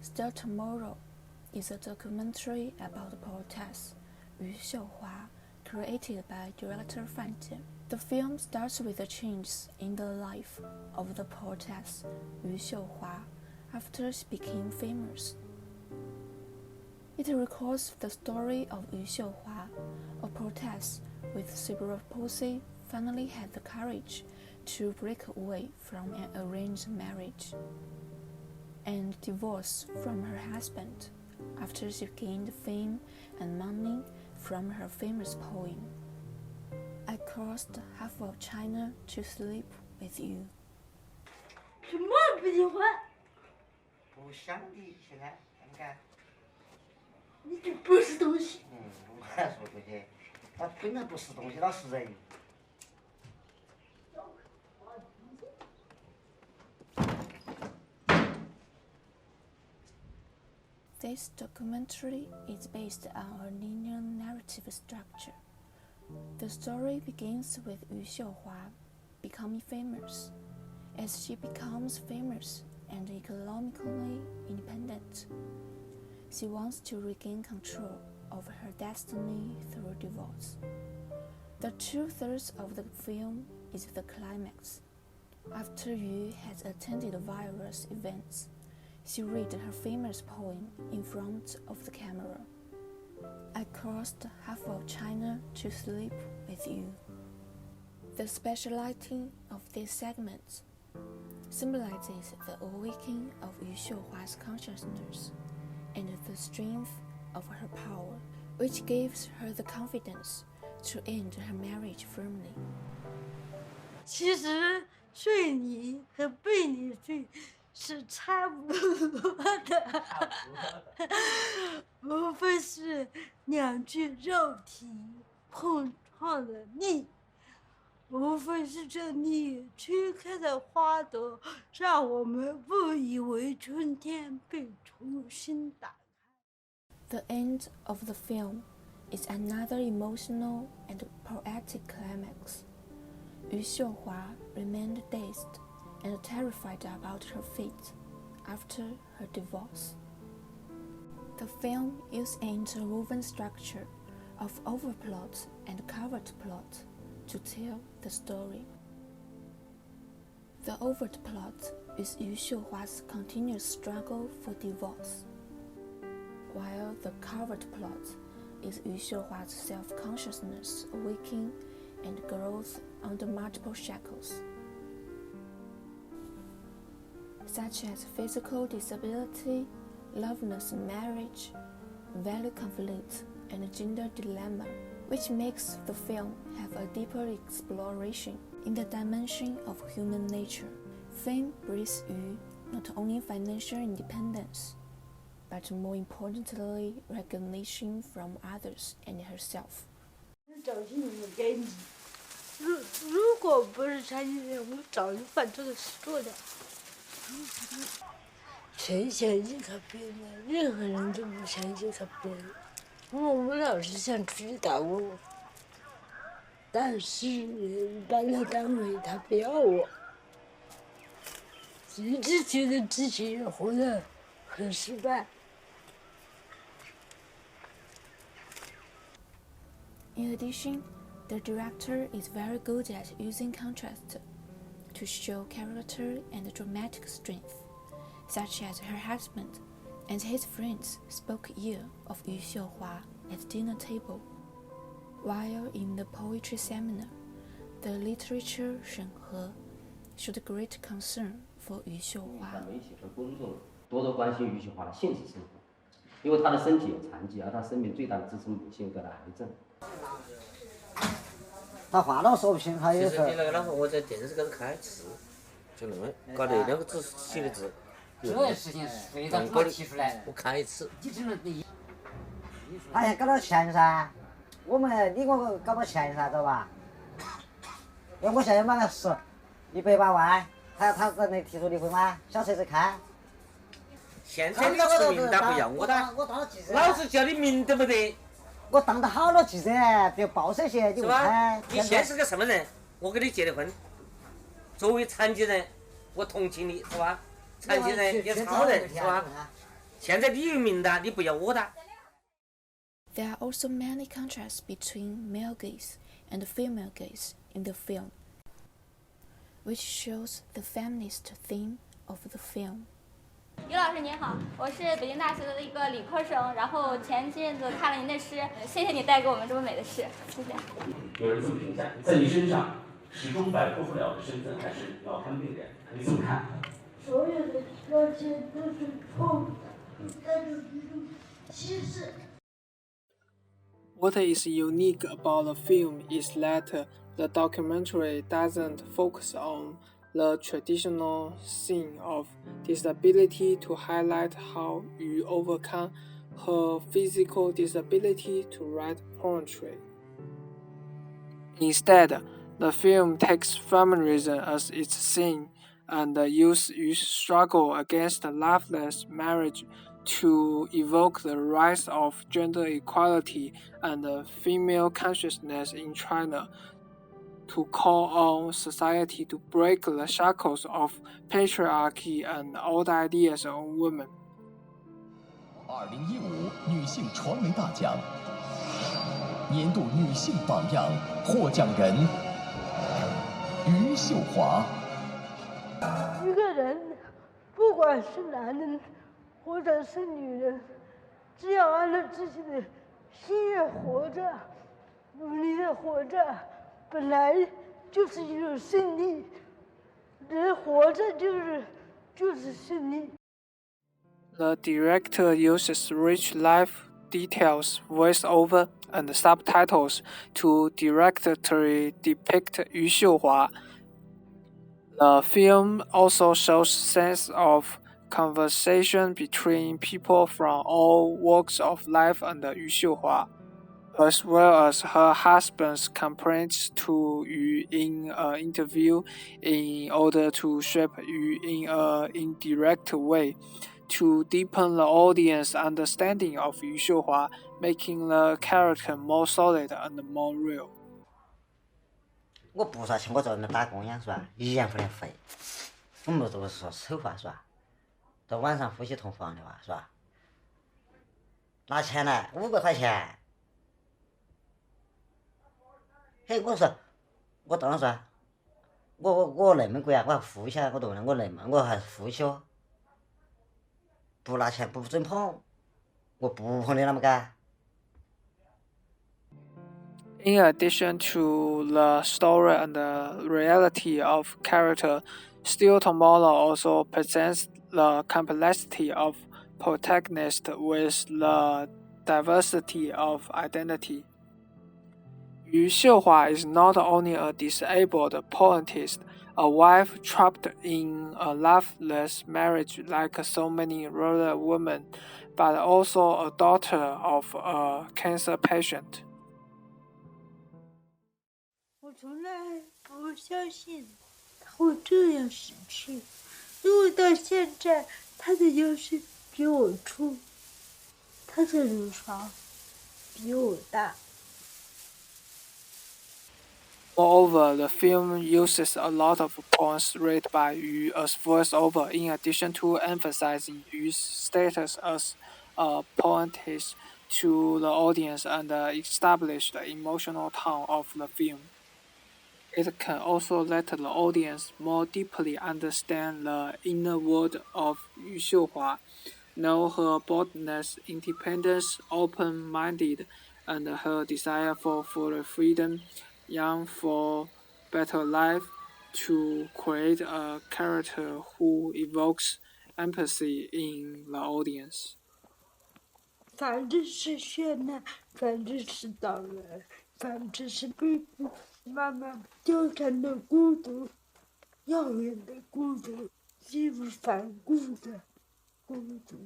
Still Tomorrow is a documentary about the poetess Yu Xiuhua, created by director Fan Jian. The film starts with a change in the life of the poetess Yu Xiuhua after she became famous. It records the story of Yu Xiuhua, a poetess with cerebral palsy, finally had the courage to break away from an arranged marriage and divorce from her husband after she gained fame and money from her famous poem, I crossed half of China to sleep with you. 什么不喜欢？不想的，现在看看。你这不是东西。我还说这些，他本来不是东西，他是人。This documentary is based on a linear narrative structure. The story begins with Yu Xiuhua becoming famous. As she becomes famous and economically independent, she wants to regain control of her destiny through divorce. The 2/3 of the film is the climax. After Yu has attended various events, she read her famous poem in front of the camera. I crossed half of China to sleep with you. The speciality of this segment symbolizes the awakening of Yu Xiuhua's consciousness and the strength of her power, which gives her the confidence to end her marriage firmly. 其实睡你和被你睡是差不多的，无非是两具肉体碰撞的力，无非是这力吹开的花朵，让我们误以为春天被重新打开。 The end of the film is another emotional and poetic climax. Yu Xiuhua remained dazed and terrified about her fate after her divorce. The film used an interwoven structure of overplot and covert plot to tell the story. The overt plot is Yu Xiuhua's continuous struggle for divorce, while the covert plot is Yu Xiuhua's self-consciousness awakening and growth under multiple shackles, such as physical disability, loveless marriage, value conflict, and gender dilemma, which makes the film have a deeper exploration in the dimension of human nature. Fame brings Yu not only financial independence, but more importantly, recognition from others and herself. 找新人给你，如果不是残疾人，我早就把这个事做掉。谁想依靠别人？任何人都不想依靠别人。我们老是想出去打我，但是搬了单位他不要我，一直觉得自己活得很失败。 In addition, the director is very good at using contrast to show character and dramatic strength, such as her husband and his friends spoke ill of Yu Xiuhua at dinner table, while in the poetry seminar, the literature Shenhe showed great concern for Yu Xiuhua. 媒体和公众多多关心于秀华的现实生活，因为她的身体有残疾，而她生命最大的支撑母亲得了癌症。 他话都说不清，他有时候。其实你那个我在电视高头看一次，就那么搞那两个字写的字。这件事情是非常好提出来。我看一次。你只能第一。他先搞到钱噻，你我搞到钱噻，知道吧？因为我现在买了180万，他在那提出离婚吗？小车子开。现在你出名单不要我的，老子叫你名都没得。 我当得好多记者，比如报社些，你问他。你现在是个什么人？我跟你结的婚，作为残疾人，我同情你是吧？残疾人也超人是吧？现在你有名单，你不要我的。There are also many contrasts between male gaze and female gaze in the film, which shows the feminist theme of the film. 于老师您好，我是北京大学的一个理科生，然后前些阵子看了您的诗，谢谢你带给我们这么美的诗，谢谢。有人这么评价，在你身上始终摆脱不了的身份还是脑瘫病人，你怎么看？所有的标签都是错误的，带有一种歧视。What is unique about the film is that the documentary doesn't focus on the traditional theme of disability to highlight how Yu overcome her physical disability to write poetry. Instead, the film takes feminism as its theme and uses Yu's struggle against loveless marriage to evoke the rise of gender equality and female consciousness in China, to call on society to break the shackles of patriarchy and old ideas on women. 2015女性传媒大奖，年度女性榜样获奖人于秀华。一个人，不管是男人或者是女人，只要按照自己的心愿活着，努力的活着，本来就是一种胜利。人活着就是胜利。The director uses rich life details, voiceover, and subtitles to directly depict Yu Xiuhua. The film also shows sense of conversation between people from all walks of life and Yu Xiuhua, as well as her husband's complaints to Yu in an interview in order to shape Yu in an indirect way, to deepen the audience's understanding of Yu Xiuhua, making the character more solid and more real. 我不说像我在那打工一样是吧？一样不能废。我们都是说丑话是吧？到晚上夫妻同房的话是吧？拿钱来500块钱。嘿，我说，我当然说，我那么贵啊，我还付起来，我都问我那么，我还付起哦。不拿钱不准捧，我不捧你那么干。In addition to the story and the reality of character, Still Tomorrow also presents the complexity of protagonist with the diversity of identity. Yu Xiuhua is not only a disabled poetess, a wife trapped in a loveless marriage like so many rural women, but also a daughter of a cancer patient. 我从来不相信他会这样死去，因为到现在他的腰是比我粗，他的乳房比我大。Moreover, the film uses a lot of poems read by Yu as voiceover, in addition to emphasizing Yu's status as a poetess to the audience and establish the emotional tone of the film. It can also let the audience more deeply understand the inner world of Yu Xiuhua, know her boldness, independence, open-minded, and her desire for freedom, young for better life, to create a character who evokes empathy in the audience. 反正是绚烂，反正是导人，反正是被迫慢慢纠缠的孤独，遥远的孤独，义无反顾的孤独。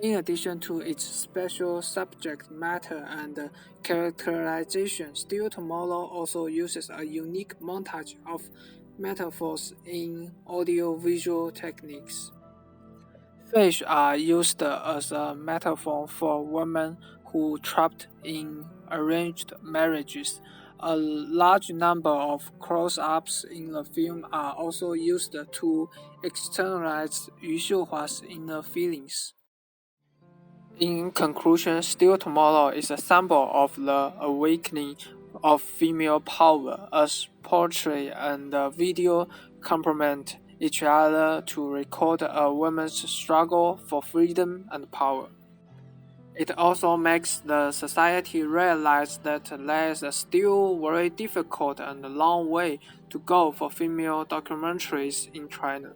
In addition to its special subject matter and characterization, Still Tomorrow also uses a unique montage of metaphors in audiovisual techniques. Fish are used as a metaphor for women who trapped in arranged marriages, A large number of close-ups in the film are also used to externalize Yu Xiuhua's inner feelings. In conclusion, Still Tomorrow is a symbol of the awakening of female power, as poetry and video complement each other to record a woman's struggle for freedom and power. It also makes the society realize that there is a still very difficult and long way to go for female documentaries in China.